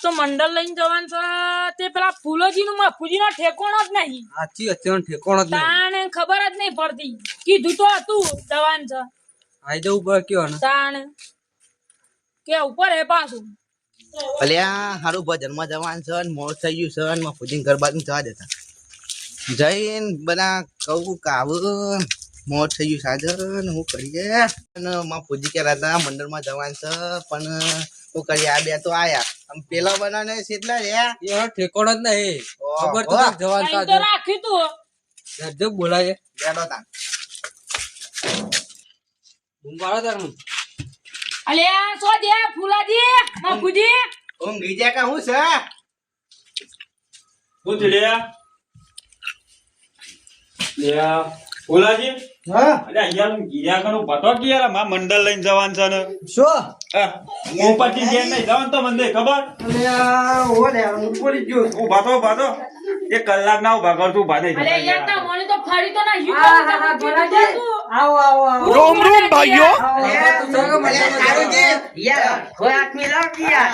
તો મંડળ લઈને જવાનું છે તે પેલા ફૂલોજીનું મફુજીનો ઠેકોણો જ નહીં. સાચી અત્યારે ઠેકોણો જ નહીં. તાણે ખબર જ નહીં પડતી. કીધું તો હતું જવાનું છે. આઈ જવું પડે કયો ને તાણે કે ઉપર હે પાછું. અલ્યા હારું ભજનમાં જવાનું છે ને મોડ થઈ ગયું છે ને મફુજી ઘર બાજુ જવા દેતા જઈને બધા કહું કાવું મોડ થઈ ગયું સાજર ને હું કરીએ અને મફુજી કહેતા હતા મંડળમાં જવાનું છે પણ હું કરીએ આ બે તો આયા આમ પેલા બનાને કેટલા રહ્યા એ ઠેકોણો જ નહીં. ખબર તો ઓહો. જવાન અહીં તો સાજર રાખ્યું તું. જબ બોલાય બેઠો તા ઊંઘાડો તાર હું અલ્યા સો દે ફૂલાજી મફુજી. ઊંઘી જાય કે હું છે શું થયું લ્યા ફુલાજી હા અરે અહીંયા ગીર્યા કનો પતો કે યાર માં મંડળ લઈને જવાનું છે ને શું ઉપરથી ગયા નહીં જવાનું તો મને ખબર અલ્યા ઓ રે હું પડી ગયો ઉભા તો એક કલાક ના ઉભા કરતું ઉભા થઈ અલ્યા યાર તા મને તો ફરી તો ના હા, હા, હા, ફૂલાજી. આવો આવો આવો રોમ રોમ ભાઈઓ. યાર ખોરાક મિલાવ કે યાર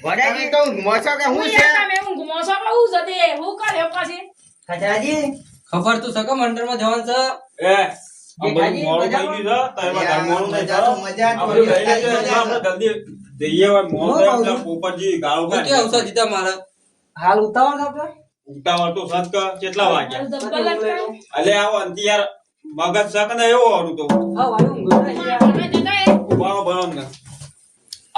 વડાજી તો મોસો કે હું છે તમે હું ઘુમોસો કે હું જતે હું કર્યો પછી. ખજાજી ખબર તો સકા મંડળમાં જવાનું છે. એ આ બધું મોડું થઈ ગયું છે તારે ઘર મોડું નહીં મજા તો મજા જ આપણે પડી. લઈ લેજો એટલે આપણે જલ્દી જઈએ હવે મોડું થાય એટલે પોપટજી ગાળો હું કે અવસર જીતા મારા હાલ ઉતાવળ છે આપણે ઉતાવળ તો સત કેટલા વાગ્યા જબ્બર લાગતા. અલે આવો અંતી યાર મગજ સક ને એવો હોરું તો હા વાળું ઊંઘો ને યાર. આપણે જતા એ. ઉભારો ભરો ને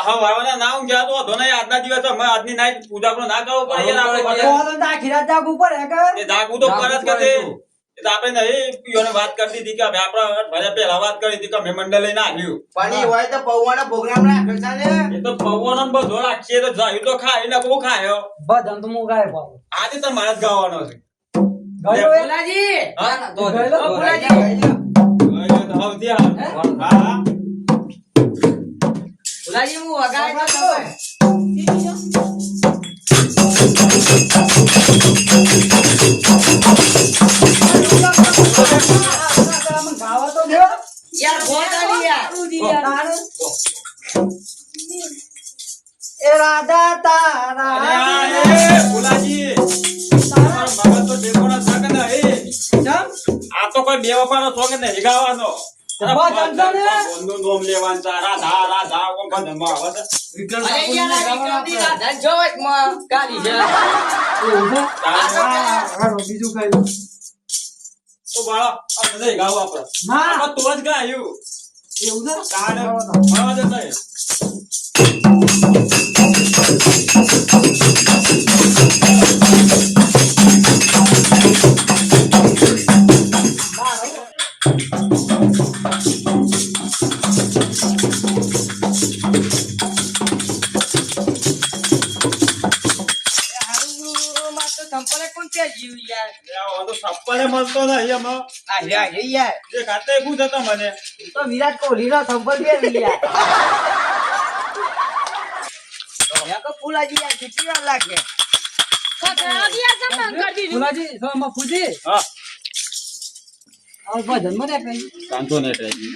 હા વાળવાના ના ઊંઘ્યા તો વાંધો નહીં આજના દિવસ અમે આજની નાઈટ પૂજા કરો ના કરવો પડે યાર આપણે તો તો આખી રાત જાગવું પડે કે એ જાગવું તો કરે જ કે તે એ તો આપણે નહીં પીઓને વાત કરી દીધી કે હવે આપણે ભલે પહેલા વાત કરી હતી કે મેં મંડળ લઈને આવ્યું પણ ઈ હોય તો પૌવાનો પ્રોગ્રામ રાખે છે ને એ તો પવનો ને બધો રાખીએ તો જાય તો ખાય ને બહુ ખાયો બધાને તો હું ગાય પાડું આજે તો મારે જ ગાવાનો છે ગયો એ? ફૂલાજી. હા તો ગયેલો? ફૂલાજી. હવે ત્યાં હા ફૂલાજી હું વગાડે તો તમે ગાવા તો દો યાર ગોતાની યાર તારું. એ રાધા તારા અરે ફુલાજી તમારો મગજ તો ટેકોના થાકે ને એ ચમ આ તો કોઈ બે વપાનો શોખ જ નહીં ગાવાનો બસ સમજો ને. બંધુ નોમ લેવાનું છે રાધા રાધા કોણ બંધમાં આવે છે વિક્રમ અરે ઠાકોરને યાર આ ગાવાના વિક્રમની આપણે. રાધા જોવે જ માં કાલી છે બીજું કઈ તો બાળા આ નહીં ગાવ આપણે હા. આમાં તો જ ગાયું એવું છે તારે મળવા દે નહીં આવો તો સપ્પલે મળતો નહીં એમાં જે ખાતે શું થતા મને તો વિરાટ કોહલી નો સંપર્ક ફેરવી યાર યા કો ફૂલાજી યાર કેટલી વાર લાગે ફૂલાજી આ કેમ બંધ કરી દીધું? ફૂલાજી તો મફુજી હા આ ભજન માં રે કઈ કાંતો ને ટ્રેકી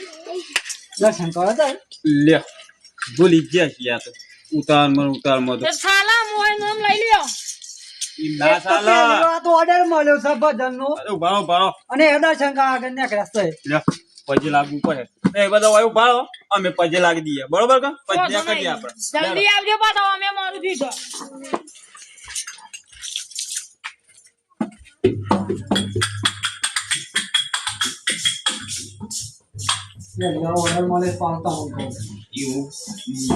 દર્શન કરો તો લે ભૂલી ગયા છીએ આ તો ઉતાર માં તો તે સાલા મોય નામ લઈ લ્યો. ઈ ના સાલા આ તો ઓર્ડર મળ્યો છે ભજન નો અરે ભાળો ભાળો અને એ દર્શન કા આગળ નીકળ્યા છે લે પજે લાગવું પડે એ બધા વાયુ ભાળો અમે પજે લાગી દઈએ બરોબર કે પજે કરીએ આપણે જલ્દી આવજો પાછો અમે મારું દીધો. ઓર્ડર મળે પાવતા હું એવું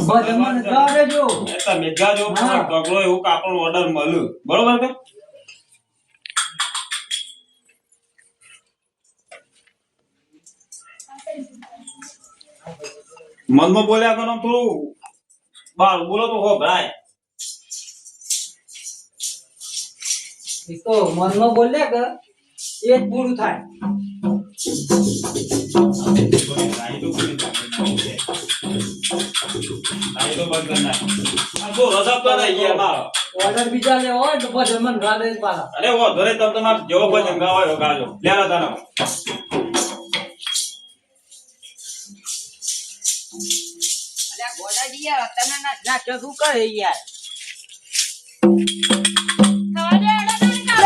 ભજન માં ગાવે જો એ તમે ગાજો હા. ઢગલો એવું કાપડ ઓર્ડર મળ્યું બરોબર કે મનમાં બોલ્યા કરો થોડું બાર બોલો તો હો ભાઈ એ તો મનમાં બોલે કે એ જ પૂરું થાય ઓર્ડર બીજા લેવો હોય તો ભજન માં ગાવે જ પાછા અરે વો ધરે તમ તમાર જેવો ભજન ગાવો એવો ગાજો લેલા તને અલ્યા ગોડાજી યાર તને ના ના શું કરે યાર થવા દે, અડે તો નીકળ.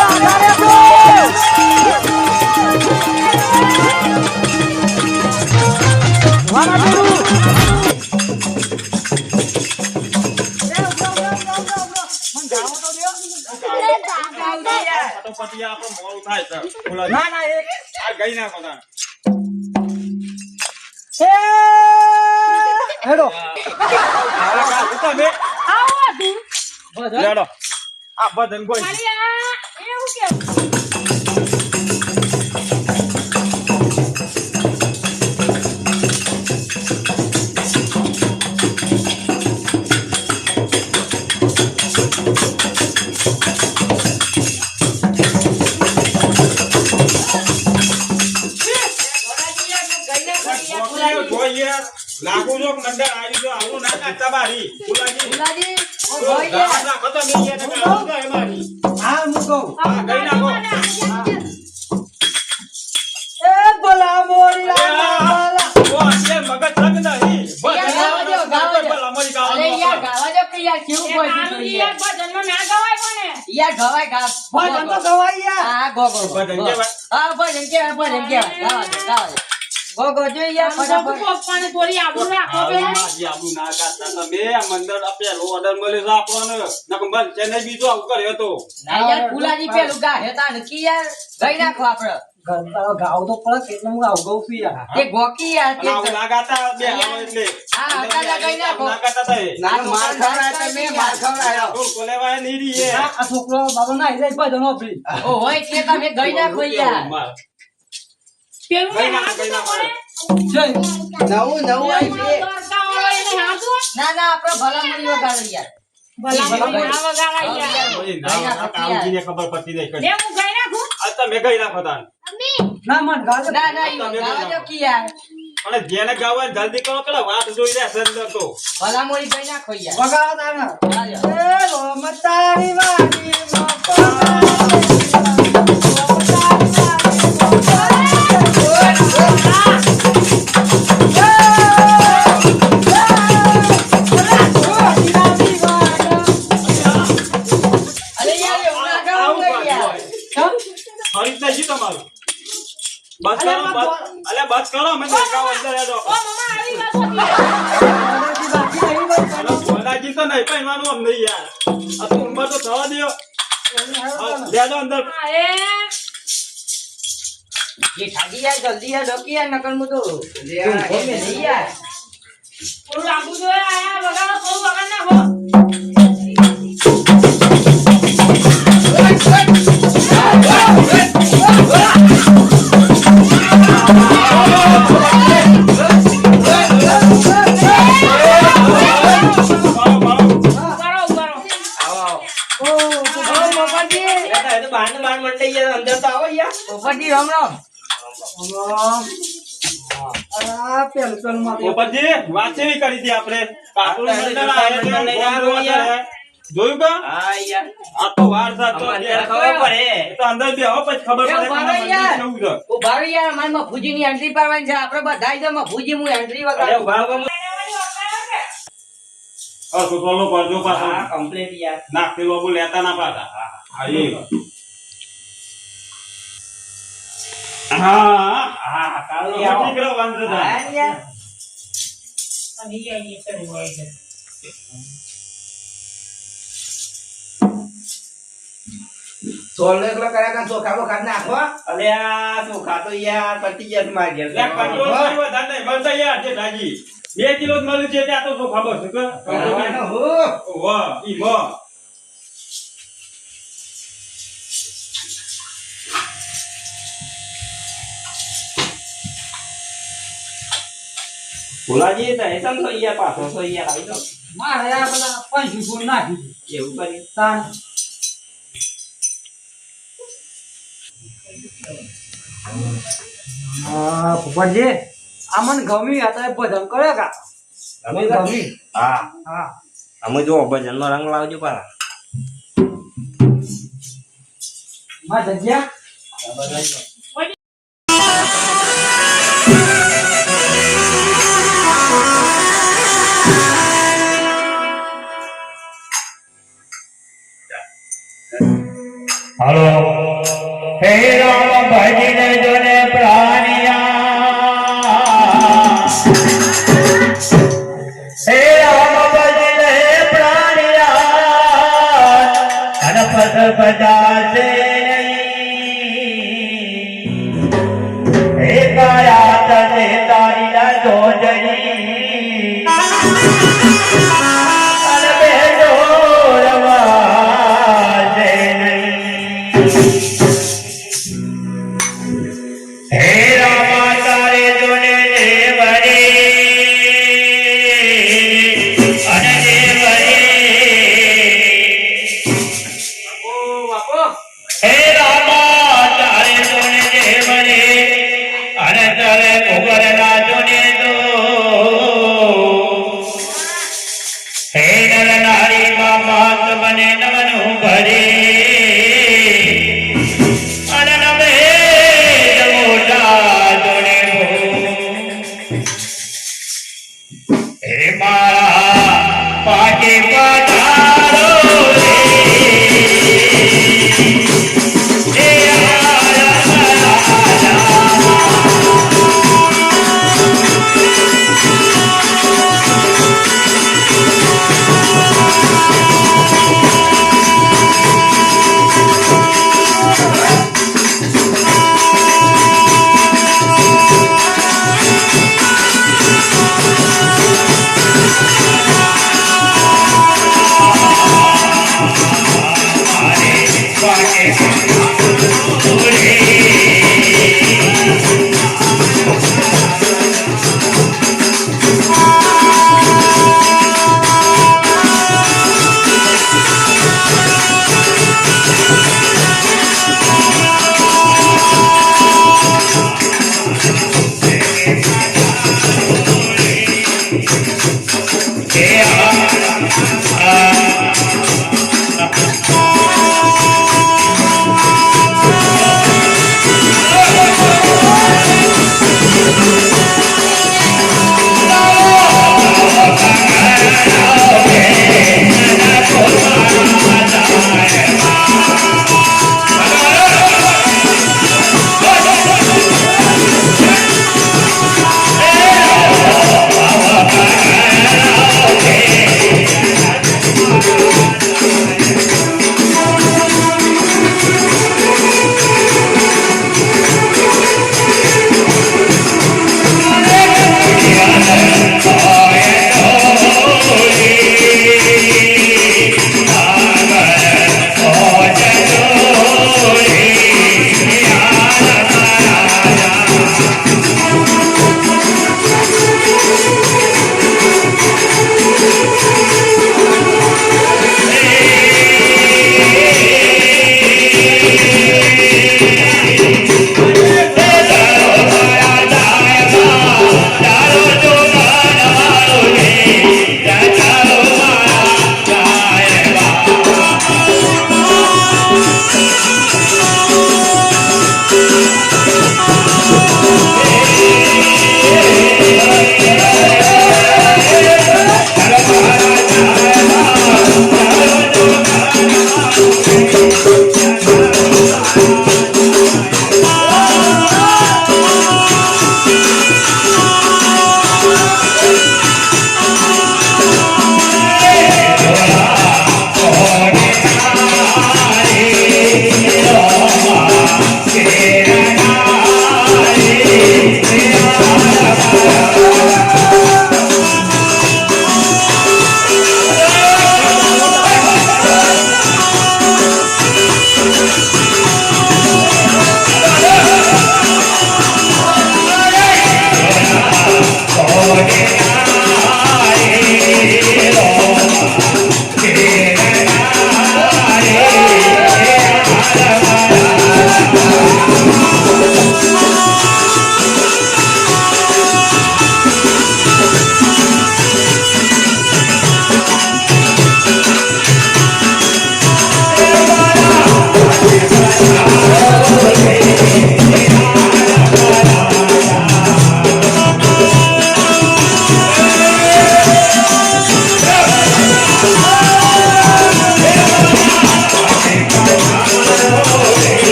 ફટોફટી આપણે મોડું થાય છે. ફુલાજી. ના ના એક આ ગઈ નાખો તાણ. હેડો આ તમે આવો તું. લેડો. આ ભજન કોઈ ખાલી આ એવું કેવું? જોઈએ લાગુ જો મંડળ આવી જો આવું ના કાઢતા બારી. ફુલાજી. ગાવા નાખો તમે યાર, તમે આવું તો એમાંની. હા મૂકો હા, ગઈ નાખો. એ ભલા મોરી ઓ, આજે મગજ રંગ નહીં. ગાવા દો, ગાવા દો. ભલા મોરી અરે ગાવાનું યાર છે. ગાવા દો કે યાર કેવું એ કોઈ તારું છે યાર ભજનમાં ના ગવાય કોને? યાર ગવાય ગા ભજન તો ગવાય યાર હા ગો ગો ગો. ભજન કહેવાય. હા ભજન કેવાય ગાવા દો ગાવા દો ગો ગો જો યાર આમ તો ફટાફટ પપ્પાને થોડી આબરૂ રાખો આવું પેલા. માજી આવું ના કાઢતા તમે. આ મંડળ આ પેલો ઓર્ડર મળ્યો છે આપણને. નકર મન છે નહીં બીજું આવું કર્યો તો. ના યાર ફુલાજી પેલું ગા હેતા નકી યાર ગઈ નાખો આપડે તારો ગાવ તો પડે કેટલું હું આવ ગઉ છું યાર તે ગોકી યાર અને આવું ના ગાતા બે હાલો એટલે. હા, ગાતા ગઈ નાખો. ના ગાતા થાય. ના માર ખવડાય તમે માર ખવડાયો ઢોલ કોલેવાય નહીં રહી એ. આ છોકરો બાબા ના હિસાબ ભજન આપી ઓ હોય એટલે તમે ગઈ નાખો યાર માર. પેલું ગઈ ને નાખો, હાથ ગઈ તો નાખો. પડે. જય નવું નવું આવી છે દ્વારકાવાળો એને હાથું? ના ના આપડે ભલા મળી વગાડો યાર ભલા ભલા મને ના વગાડાય હા, યાર. યાર. ઓય ના, આ કામજીને ખબર પડતી નહીં કઈ. લે હું ગઈ નાખું. આ તમે ગઈ નાખો તાન. ના મન ગાવ ના ના ઈ ગાવા દો કે યાર અને જેને ગાવા હોય જલ્દી કરો પેલા વાત જોઈ રહ્યા છે અંદર તો. ભલા મળી ગઈ નાખો યાર વગાડો તાને ચાલો. એ રોમતારી વાડી અરે યાર એવું ના ગાવું આવું કઈ યાર ફરી થઈ ગયું તમારું. બસ કરો બસ. અલે બસ કરો મને ગાવ અંદર હેડો. ઓ મમ્મા આવી વાત હતી. અરે ભોલાજી તો નહીં પહેરવાનું આમ નહીં યાર. આ તો ઉંમર તો થવા દ્યો. લેજો અંદર. હા, એ ये ठागी यार जल्दी यार रोकी यार नकल मु तो नहीं यार થોડું લાગુ જોઈએ. આયા વગાડો, થોડું વગાડ નાખો. ઉભારો, ઉભારો. પોપટી રામ રામ આ પેલું પેલું માં પોપટજી વાત કેવી કરી હતી આપણે? કાકડું મંડળ આવે છે, ગોળ છે. જોયું કા? આ તો વાર સાથ તો એ તો અંદર બેહો પછી ખબર પડે કે આ મંદિર કેવું છે. ઓ બારો યાર માર મફુજી ની એન્ટ્રી પાડવાની છે આપણે બધાઈ દે મફુજી હું એન્ટ્રી અરે વગાડું ઉભા રહો. આ તો સોનો પડજો પાછો. કમ્પ્લીટ યાર નાખેલો બોલ લેતા ના પાછા. હા એ. હા કાળી આવો. દીકરો વાંધો થાય. યાર સોલ એકલો કર્યા કાં ચોખા બોખા નાખો લે કંટ્રોલ કરી વધારે નહીં. બનતા યાર છે દાજી. 2 કિલો જ મળ્યું છે ત્યાં તો શું ખબર છે કે? કરવાનો હું વાહ, ઈ વાહ. ભોલાજી તો હેસમ તો યાર પાછો તો યાર આવી જાઓ. મારે આ પેલા પંચી ગુણ નાખી એવું કરી. તાણ હા ભગવાનજી આ મને ગમી અત્યારે ભજન કરે કા ગમી હા હા અમે જો ભજન નો રંગ લાવજો પાછા માં જગ્યા હાલો હે રામ ભજીને જોને પ્રાણિયા હે રામ ભજીને પ્રાણિયા અને પદ બજાશે હે કાયા તને તારી ના જોજરી અને બેઠો રવાશે હે રામા તારે જોને દેવરી અને દેવરી હે રામા તારે જોને દેવરી અને ચાલે કુબર ના જોને તો હે નર નારી માં માત બને નવનું ભરે અને નવે મોટા જોને હે મારા પાકે પધારો રે હે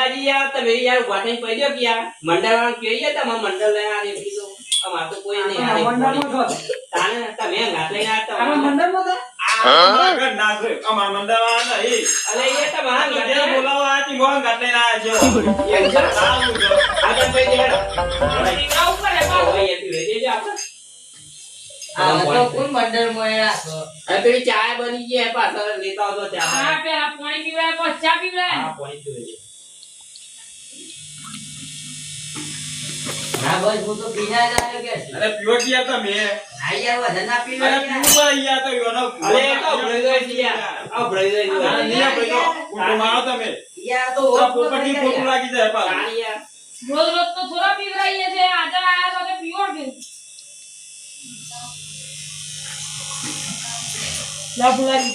ભોલાજી યાર તમે યાર વાટઈ પડ્યો કે યાર મંડળવાળા કહીએ તમે મંડળ લઈને આ દેખી દો અમાર તો કોઈ નહીં આ મંડળમાં તાને તમે ઘાટ લઈને આ આમાં મંડળમાં તો અમારા ઘર ના છે અમાર મંડળવાળા નહીં અલે એ તમારા જે ઘાટ બોલાવા આતી મોહન ઘાટ લઈને આયા છો એમ છે આવું છો આગળ પઈ દેડ આવ કરે બાપ એ તું રે જે આપણે આ તો કોણ મંડળ માં રાખો અરે પેલી ચા બની ગઈ હે પાછળ લેતા આવજો ચા હા પેલા પાણી પીવડાય પછી ચા પીવડાય હા પાણી પીવે ના બસ હું તો પીના જ આવ્યો કે અરે પીવો ગયા તમે ના યાર વધારે ના પીવે અરે પીવો અહીંયા તો યોનો અલે એ તો ભરાઈ ગઈ છે યાર આ ભરાઈ ગઈ છે અરે નહીં ભાઈ તો મારો તમે યાર તો તો પોપટી ખોટું લાગી જાય પાછું તાણી યાર રોજ રોજ તો થોડા પીવડાઈએ છે આજે આયા તો પીવો કે લા ભુલાજી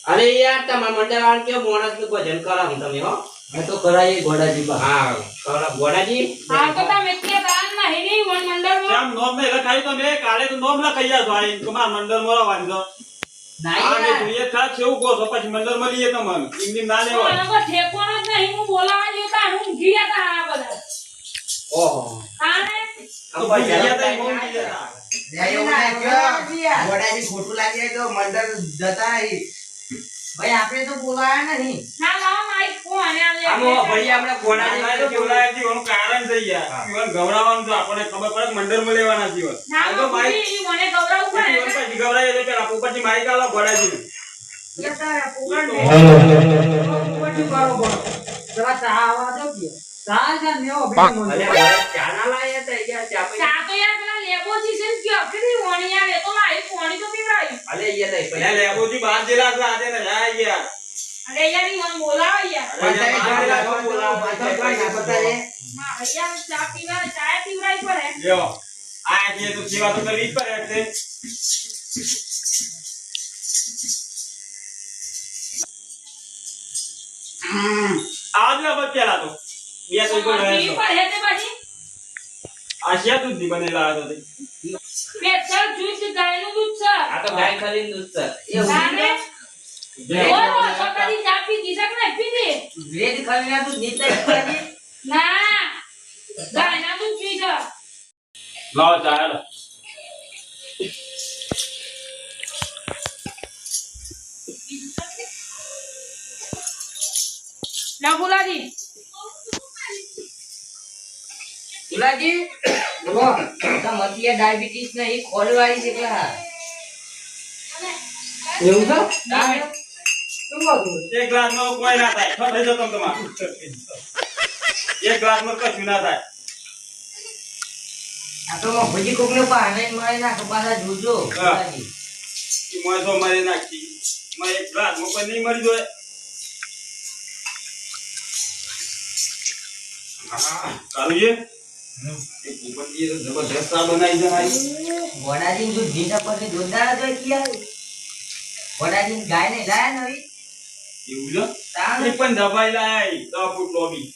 અરે યાર તમાર મંડળવાળા કે મોણસ નું ભજન કરાવ તમે હો મેં તો કરાઈએ ગોડાજી બા હા કરાવ ગોડાજી આ તો તમે કે દાન ના હેરી વન મંડળમાં કેમ નોમ ને લખાઈ તમે કાલે તો નોમ લખાઈ જા ભાઈ તમાર મંડળ મોરા વાંધો ના આ મે યાર જોઈએ થા છે એવું કહો તો પછી મંડળ મળીએ તમને ઇંગી ના લેવા મને તો ઠેકોણ જ નહીં હું બોલાવા જતા હું ગયા તા આ બધા ઓહો આને તો ભાઈ ગયા તા મોમ ગયા ગોડાજી ખોટું લાગે તો મંડળ જતા રહી. ભાઈ આપણે તો બોલાયા નહીં ના લાવો માઈ કોને આમો ભઈ આપણે ગોડાજી ના તો બોલાય છે એનું કારણ છે યાર જીવન ગવરાવાનું તો આપણને ખબર પડે કે મંડળમાં લેવાના જીવન ના આ તો માઈ ઈ મને ગૌરવ જીવન કરે પછી ગવરાય એટલે પેલા પોપટની માઈ કાલો ગોડાજી જતા પોગણ ને પછી બરોબર જરા ચા આવવા દો કે ચા જ નેવો ભેગો અરે ગોડા ચા ના લાયા તા યાર ચા પી ચા તો યાર પેલા લેબોજી છે ને કે અકડી વણી આવે તો લાઈ પાણી તો પીવડાય અલે યાર લઈ પેલા લેબોજી બહાર જેલા છે આજે ને જાય યાર અરે યાર ઈ મને બોલાવો યાર હા યાર ચા પીવડાય ચા પીવડાય પડે લ્યો આ જે તો સેવા તો કરવી જ પડે છે આજ ના બસ પેલા તો બે તો કોઈ પી રહે પડે તે પછી આ શિયા દૂધ ની બનેલા હતો તે પેચલ જૂસ ગાયનું દૂધ છે આ તો ગાય ખાલી દૂધ છે તારે જે ઓરો સકાળી ચા પી દીધા કે નહીં પીધી વેદ ખાવીના તું નીતા ગોડાજી ના ગાયના દૂધ પી છે લાવ ચા હેલો ના બોલાજી ગુલાજી બોલો તો મતિયા ડાયાબિટીસ ને એ ખોલવાળી છે એકલા એવું છે તારે શું હતું એક ગ્લાસ માં કોઈ ના થાય થઈ જતો તમારું એક ગ્લાસ માં કશું ના થાય આ તો ભજી કોકને પાને મળે ના કપાલા જોજો ગુલાજી ઈ મોય તો મારી નાખી મેં એક ગ્લાસ માં કોઈ નહીં મરી જોય કાલુજી એ પોપટીએ તો જબરદસ્ત ચા બનાવી છે ભાઈ ગોડાજી જો જીતા પર જોરદાર જ હોય કિયા ગોડાજી ગાય ને લાયા નવી એવું છે તાણ એ પણ દબાઈ લાયા 10 ફૂટ લોબી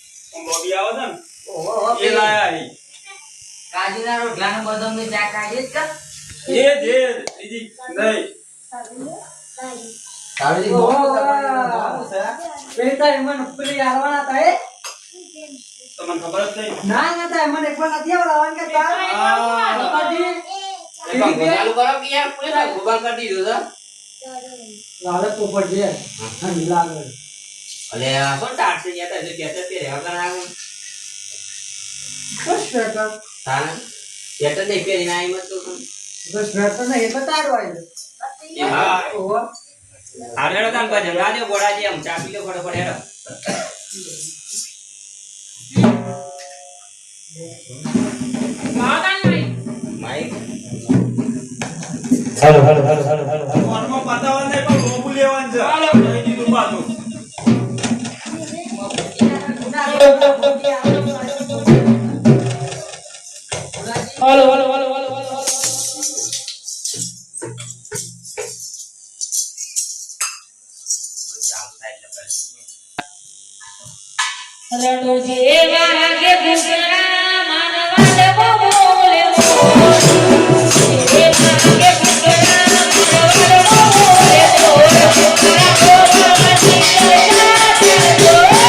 લોબી આવે છે ને ઓહો એ લાયા કાજુના રોટલા ને બદામ ને ચા ખાઈએ જ કા એ જે દીદી નહીં તાળી ઓહો. બહુ છે પેલી તારી મને પેલી હાલવાના હતા એ તમને ખબર જ નહીં ના ના તારી મને એકવાર નથી આવડવાનું કે તાર બાપાજી ચાલુ કરો કે યાર પૂરે ગોબા કરી દીધો છે લાલે પોપટ છે હા લાગે અલે આ કોણ ટાટ છે યાર તે કેટર પે રહેવા કરા આવું સ્વેટર તાન કેટર દે પે ના આઈ મત તો સ્વેટર નહીં એટલે તારવાય છે હા ઓહો આરેડો કામ કરે રાજો ગોડાજી આમ ચા પી લો ફટાફટ હેડો માતા નહીં માઈક ફોનમાં પતાવવાનું નહીં પણ લોબુ લેવાનું છે લઈ દીધું પાછું hello hello hello hello hello રડો જેવા કે ભૂખડા માનવા દે બોલે જેવા કે ભૂખડા માનવા દે બોલે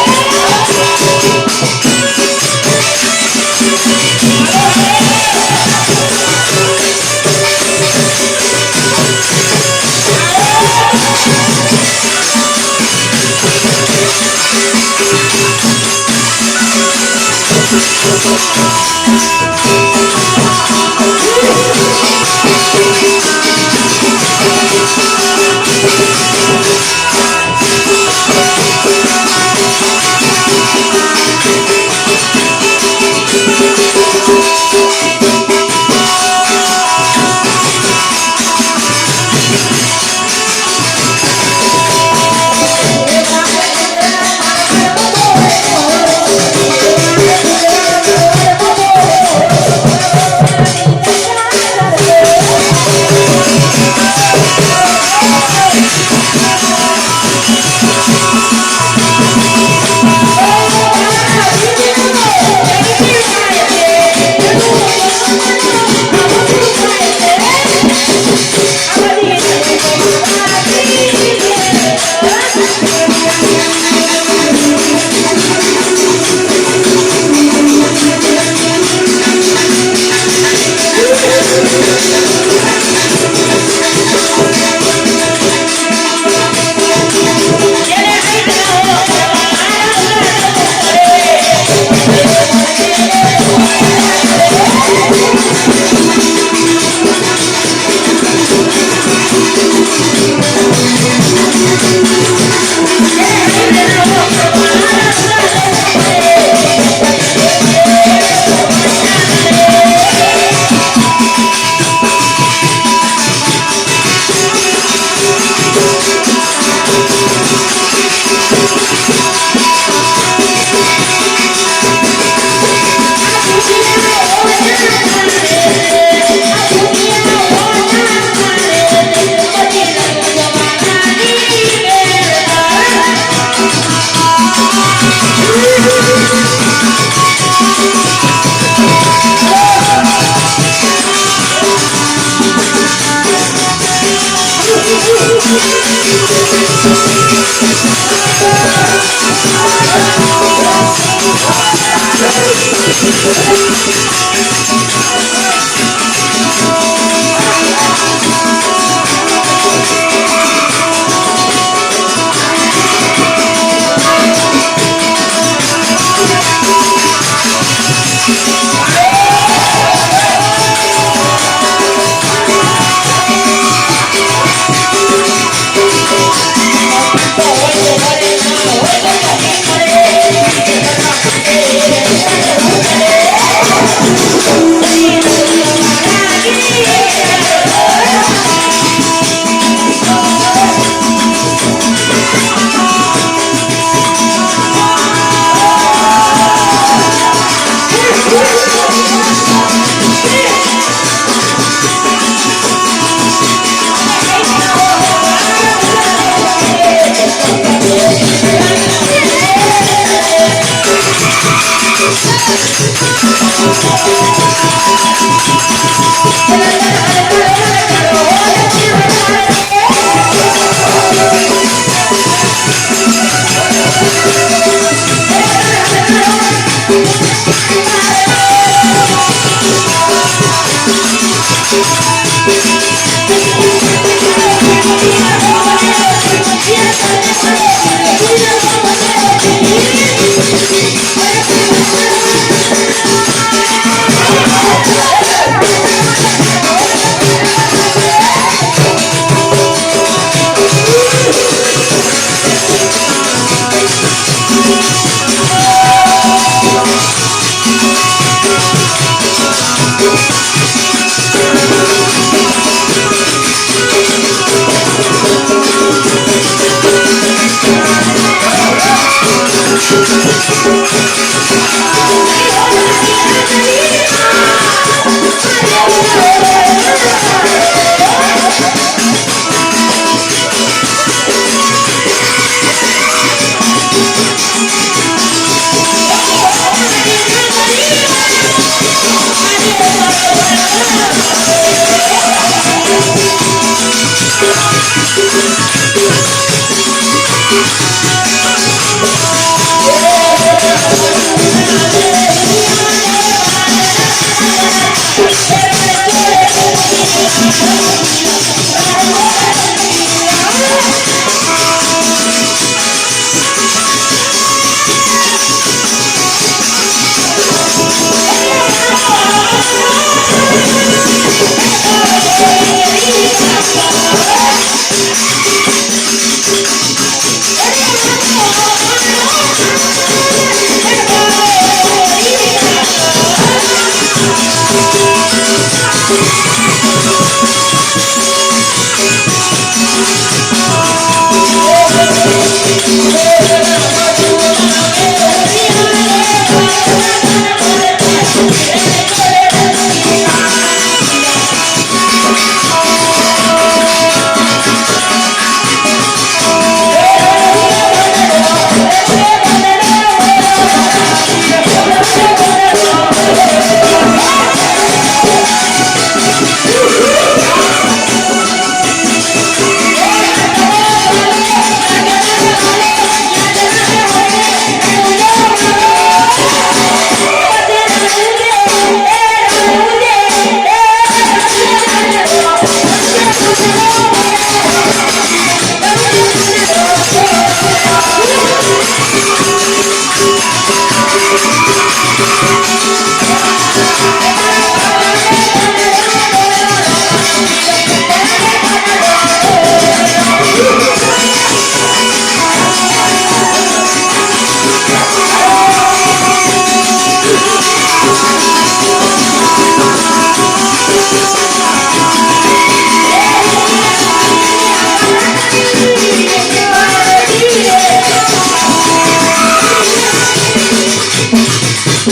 મોજ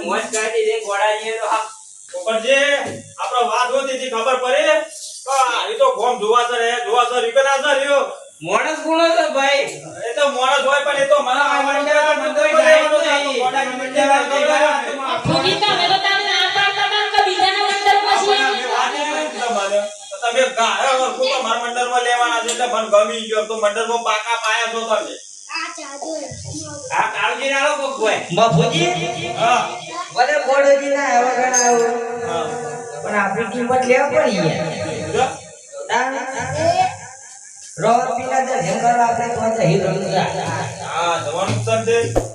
મોજ કરી દે ગોડાજીએ તો આ પોપટજી આપણો વાત હોતી હતી ખબર પડી એ તો ગોમ જોવા છે રીકના છે રહ્યો મોણસ ગુણો તો ભાઈ એ તો મોણસ હોય પણ એ તો મને ફૂજી તમે તો તમે ના પાડતા હતા કે બીજાના મંડળમાં છીએ. તમે ગાયો વરખો તો મારા મંડળમાં લેવાના છે એટલે મને ગમી ગયો તો મંડળમાં પાકા પાયા છો તમે આ કાળજી નાળો કોક ભાઈ બાપુજી હા મને ગોળોજી ના એવા ગણાવો હા પણ આપણી કિંમત લેવા પડી જો. રોડ પીલા દે હેંગર આપણે તો હીરો હા જવાનું છે